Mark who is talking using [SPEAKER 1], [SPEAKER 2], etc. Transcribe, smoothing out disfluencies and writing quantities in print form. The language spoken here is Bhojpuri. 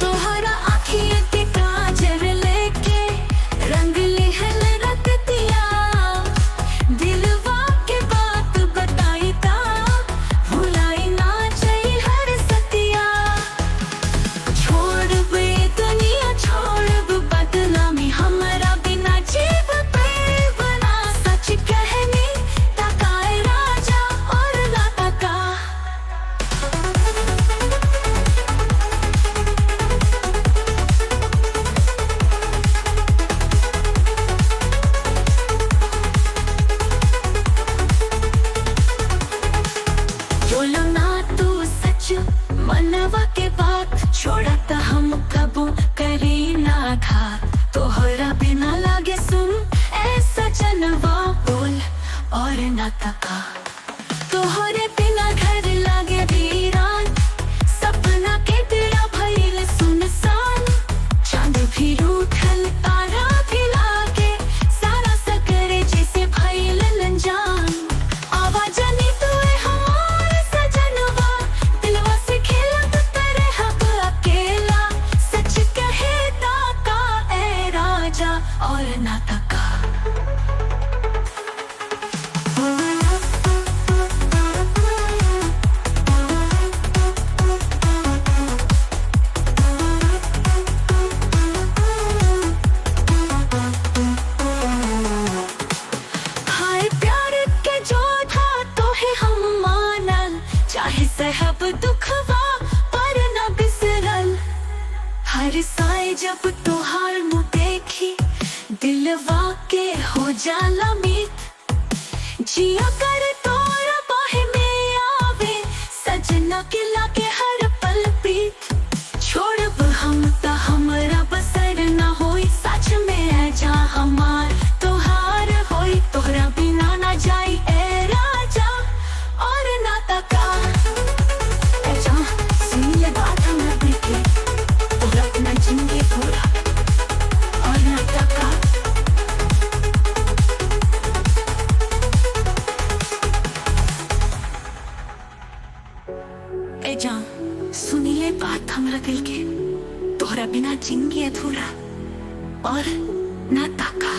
[SPEAKER 1] तोहरा आँखियों के काजर लेके रंग लिहल रतिया, दिलवा के बात बताई ता भुलाई ना जाई हर सतिया। छोड़बे दुनिया छोड़ब बदनामी, हमरा बिना जीव पे बना सच कहनी तकाए राजा और ना तका। बोलो ना तू सच मनवा के बात, छोड़ा त हम कबू करी ना घात। तोहरा बिना लागे सुन ऐसा जनवा, बोल और ना तका। तोहरे बिना घर लागे वीरान, सपना के तेरा भइल सुनसान। चांद भी रूठल तारा भी लागे, सारा सकरे जैसे भइल अनजान। आवाजनी तू हमार सजनवा, दिलवा से खेलत तेरे हक अकेला। सच कहे ताका ए राजा और ना तका। हाय प्यार के जो था तो है हम मानल, चाहे सहब दुखवा पर न बिसरल। हर साए जब तोहार मुँह देखी, दिलवा के हो जाला मीत। जिया कर तोरा बाहे में आवे, सजना के लागे हर पल प्रीत। छोड़ब हम त हमरा बसर ना होई, सच में है जा हमार तोहार होई। तोहरा बिना ना जाई ए राजा और ना तका। ए जा सुन ले बात हमरा दिल के, तोहरा बिना जिंदगी पूरा और ना तका। ए जा सुनी ले बात हमरा दिल के, तोहरा बिना जिंदगी अधूरा और ना तका।